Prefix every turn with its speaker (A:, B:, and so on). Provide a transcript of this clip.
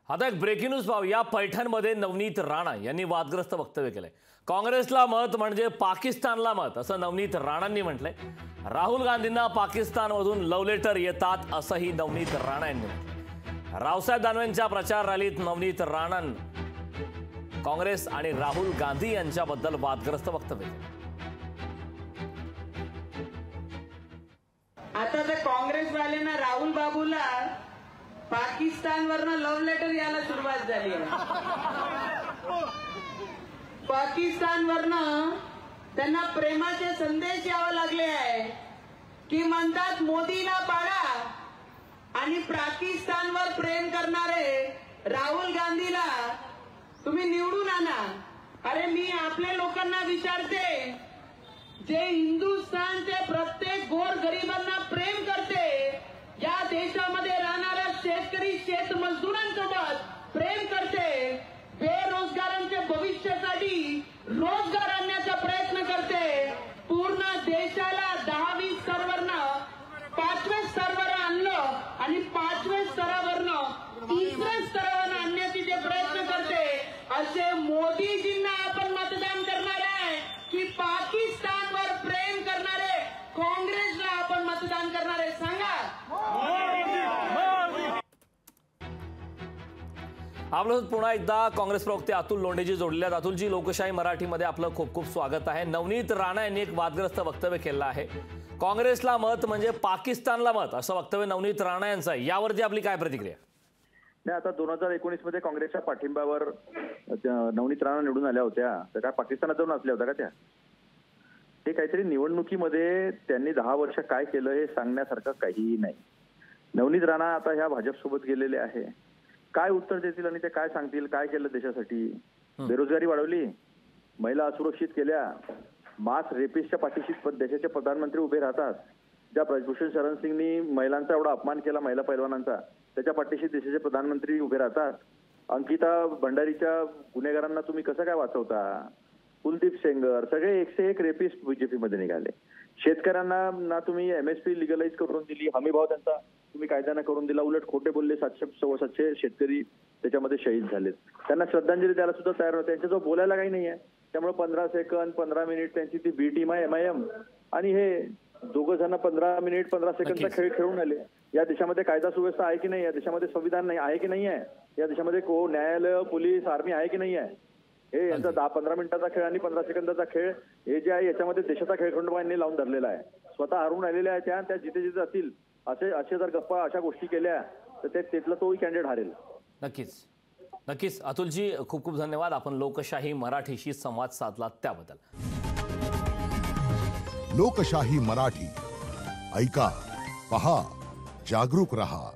A: आता एक breaking news पाहूया। पैठणमध्ये नवनीत राणा यांनी वादग्रस्त वक्तव्य केलंय। काँग्रेसला मत म्हणजे पाकिस्तानला मत असं नवनीत राणांनी म्हटलंय। राहुल गांधींना पाकिस्तानमधून लव्ह लेटर येतात असंही नवनीत राणा यांनी म्हटलं। रावसाहेब दानवेंच्या प्रचार रॅलीत नवनीत राणां काँग्रेस आणि राहुल गांधी यांच्याबद्दल वादग्रस्त वक्तव्य केलं।
B: आता तर काँग्रेसवाल्यांना राहुल बाबूला पाकिस्तानवरनं लव्ह लेटर यायला सुरुवात झाली आहे। पाकिस्तानवरनं त्यांना प्रेमाचे संदेश यावे लागले आहे की म्हणतात मोदीला पाडा आणि पाकिस्तानवर प्रेम करणारे राहुल गांधीला तुम्ही निवडून आणा। अरे मी आपल्या लोकांना विचारते, जे हिंदुस्थानचे प्रत्येक गोरगरिबांना प्रेम करते, या देशामध्ये राहणाऱ्या शेतकरी शेतमजदूरांसोबत प्रेम करते, बेरोजगारांच्या भविष्यासाठी रोजगार आणण्याचा प्रयत्न करते, पूर्ण देशाला 10वी स्तरावरनं 5व्या स्तरावर आणलं आणि 5व्या स्तरावरनं 3ऱ्या स्तरावर आणण्याचे जे प्रयत्न करते, असे मोदीजींना आपण मतदान करणार आहे की पाकिस्तानवर प्रेम करणारे काँग्रेसला आपण मतदान करणार आहे? सांगा।
A: आपल्यासोबत पुन्हा एकदा काँग्रेस प्रवक्ते अतुल लोंढेजी जोडले आहेत। अतुलजी, लोकशाही मराठीमध्ये आपलं खूप खूप स्वागत आहे। नवनीत राणा यांनी एक वादग्रस्त वक्तव्य केलं आहे। काँग्रेसला मत म्हणजे पाकिस्तानला मत असं वक्तव्य नवनीत राणा यांचं आहे। यावरती आपली काय प्रतिक्रिया?
C: नाही, आता 2019 मध्ये काँग्रेसच्या पाठिंब्यावर नवनीत राणा निवडून आल्या होत्या, तर काय पाकिस्तानात जाऊन असल्या होत्या का त्या? ते काहीतरी निवडणुकीमध्ये त्यांनी 10 वर्ष काय केलं हे सांगण्यासारखं काहीही नाही। नवनीत राणा आता ह्या भाजपसोबत गेलेले आहे, काय उत्तर देतील आणि ते काय सांगतील? काय केलं देशासाठी? बेरोजगारी वाढवली, महिला असुरक्षित केल्या, मास रेपिस्टच्या पाठीशी देशाचे प्रधानमंत्री उभे राहतात। ज्या ब्रजभूषण शरण सिंगनी महिलांचा एवढा अपमान केला, महिला पैलवानांचा, त्याच्या पाठीशी देशाचे प्रधानमंत्री उभे राहतात। अंकिता भंडारीच्या गुन्हेगारांना तुम्ही कसं काय वाचवता? कुलदीप सेंगर, सगळे 101 रेपिस्ट बीजेपी मध्ये निघाले। शेतकऱ्यांना ना तुम्ही MSP लिगलाइज करून दिली, हमीभाव त्यांचा तुम्ही कायद्यानं करून दिला, उलट खोटे बोलले। 700 शेतकरी त्याच्यामध्ये शहीद झालेत। त्यांना श्रद्धांजली द्यायला सुद्धा तयार नव्हते, त्यांच्याजवळ बोलायला काही नाहीये। त्यामुळे 15 सेकंद 15 मिनिट त्यांची ती बी टीम आहे MIM, आणि हे दोघं जण 15 मिनिट 15 सेकंदचा खेळ खेळून आले। या देशामध्ये कायदा सुव्यवस्था आहे की नाही? या देशामध्ये संविधान नाही आहे की नाही आहे? या देशामध्ये न्यायालय, पोलीस, आर्मी आहे की नाही आहे? हे यांचा 10-15 मिनिटाचा खेळ आणि 15 सेकंदाचा खेळ हे जे आहे, याच्यामध्ये देशाचा खेळखंडोबांनी लावून धरलेला आहे। स्वतः हरून आलेल्या आहेत त्या जिथे जिथे जातील असे जर गप्पा अशा गोष्टी केल्या तर तिथला तोही कॅन्डिडेट हारेल।
A: नक्कीच अतुलजी, खूप खूप धन्यवाद। आपण लोकशाही मराठीशी संवाद साधला त्याबद्दल।
D: लोकशाही मराठी ऐका, पहा, जागरूक रहा।